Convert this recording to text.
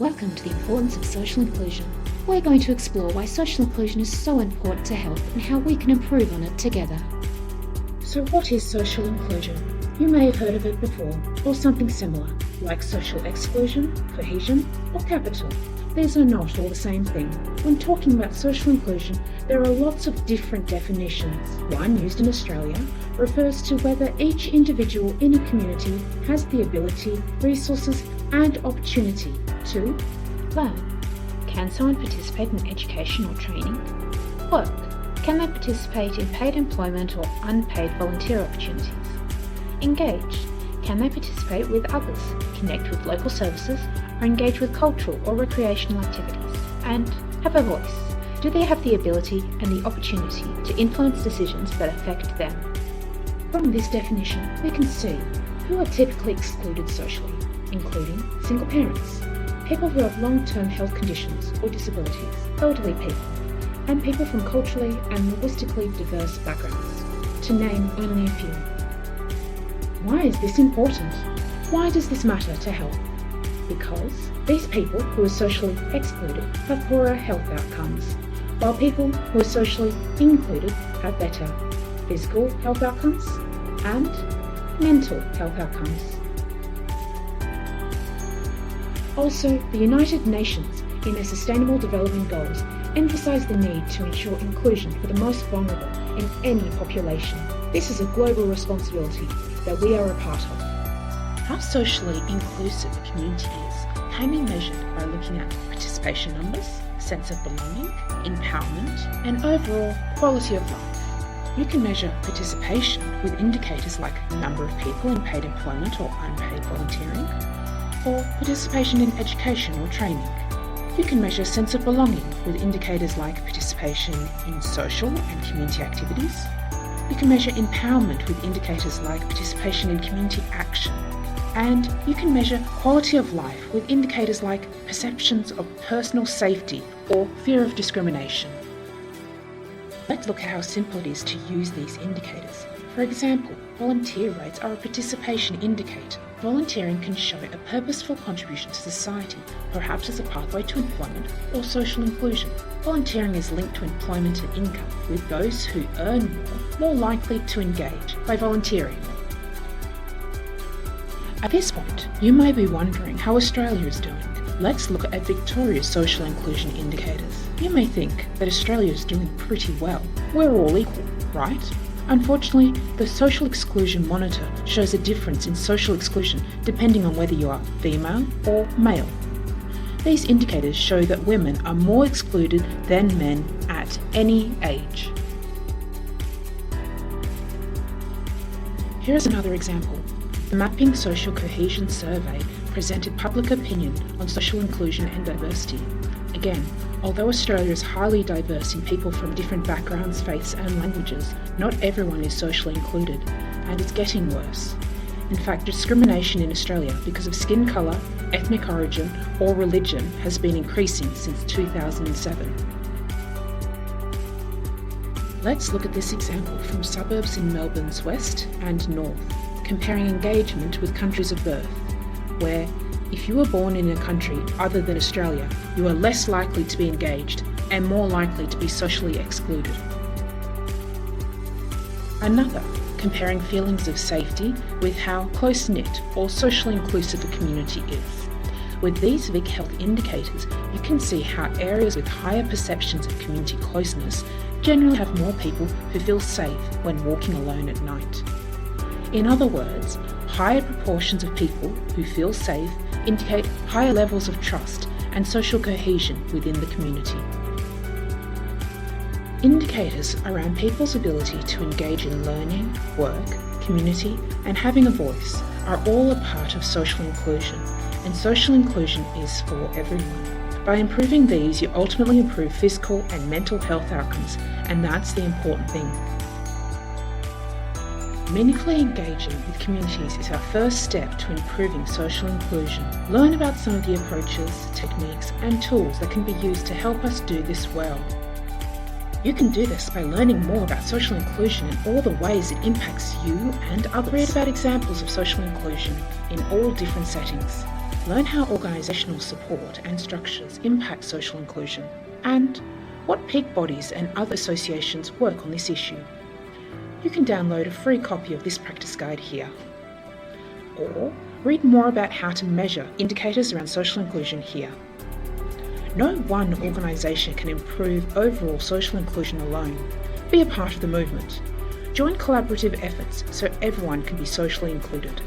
Welcome to the importance of social inclusion. We're going to explore why social inclusion is so important to health and how we can improve on it together. So what is social inclusion? You may have heard of it before, or something similar, like social exclusion, cohesion, or capital. These are not all the same thing. When talking about social inclusion, there are lots of different definitions. One used in Australia refers to whether each individual in a community has the ability, resources, and opportunity to learn. Can someone participate in education or training? Work. Can they participate in paid employment or unpaid volunteer opportunities? Engage. Can they participate with others, connect with local services, or engage with cultural or recreational activities? And have a voice. Do they have the ability and the opportunity to influence decisions that affect them? From this definition, we can see who are typically excluded socially, including single parents, people who have long-term health conditions or disabilities, elderly people, and people from culturally and linguistically diverse backgrounds, to name only a few. Why is this important? Why does this matter to health? Because these people who are socially excluded have poorer health outcomes, while people who are socially included have better physical health outcomes and mental health outcomes. Also, the United Nations, in their Sustainable Development Goals, emphasise the need to ensure inclusion for the most vulnerable in any population. This is a global responsibility that we are a part of. How socially inclusive a community is can be measured by looking at participation numbers, sense of belonging, empowerment, and overall quality of life. You can measure participation with indicators like number of people in paid employment or unpaid volunteering, or participation in education or training. You can measure sense of belonging with indicators like participation in social and community activities. You can measure empowerment with indicators like participation in community action. And you can measure quality of life with indicators like perceptions of personal safety or fear of discrimination. Let's look at how simple it is to use these indicators. For example, volunteer rates are a participation indicator. Volunteering can show a purposeful contribution to society, perhaps as a pathway to employment or social inclusion. Volunteering is linked to employment and income, with those who earn more likely to engage by volunteering. At this point, you may be wondering how Australia is doing. Let's look at Victoria's social inclusion indicators. You may think that Australia is doing pretty well. We're all equal, right? Unfortunately, the Social Exclusion Monitor shows a difference in social exclusion depending on whether you are female or male. These indicators show that women are more excluded than men at any age. Here's another example. The Mapping Social Cohesion Survey presented public opinion on social inclusion and diversity. Again, although Australia is highly diverse in people from different backgrounds, faiths and languages, not everyone is socially included, and it's getting worse. In fact, discrimination in Australia because of skin colour, ethnic origin or religion has been increasing since 2007. Let's look at this example from suburbs in Melbourne's west and north, comparing engagement with countries of birth, where if you were born in a country other than Australia, you are less likely to be engaged and more likely to be socially excluded. Another, comparing feelings of safety with how close-knit or socially inclusive a community is. With these Vic Health indicators, you can see how areas with higher perceptions of community closeness generally have more people who feel safe when walking alone at night. In other words, higher proportions of people who feel safe indicate higher levels of trust and social cohesion within the community. Indicators around people's ability to engage in learning, work, community, and having a voice are all a part of social inclusion, and social inclusion is for everyone. By improving these, you ultimately improve physical and mental health outcomes, and that's the important thing. Meaningfully engaging with communities is our first step to improving social inclusion. Learn about some of the approaches, techniques, and tools that can be used to help us do this well. You can do this by learning more about social inclusion and all the ways it impacts you and others. Read about examples of social inclusion in all different settings. Learn how organisational support and structures impact social inclusion and what peak bodies and other associations work on this issue. You can download a free copy of this practice guide here. Or read more about how to measure indicators around social inclusion here. No one organisation can improve overall social inclusion alone. Be a part of the movement. Join collaborative efforts so everyone can be socially included.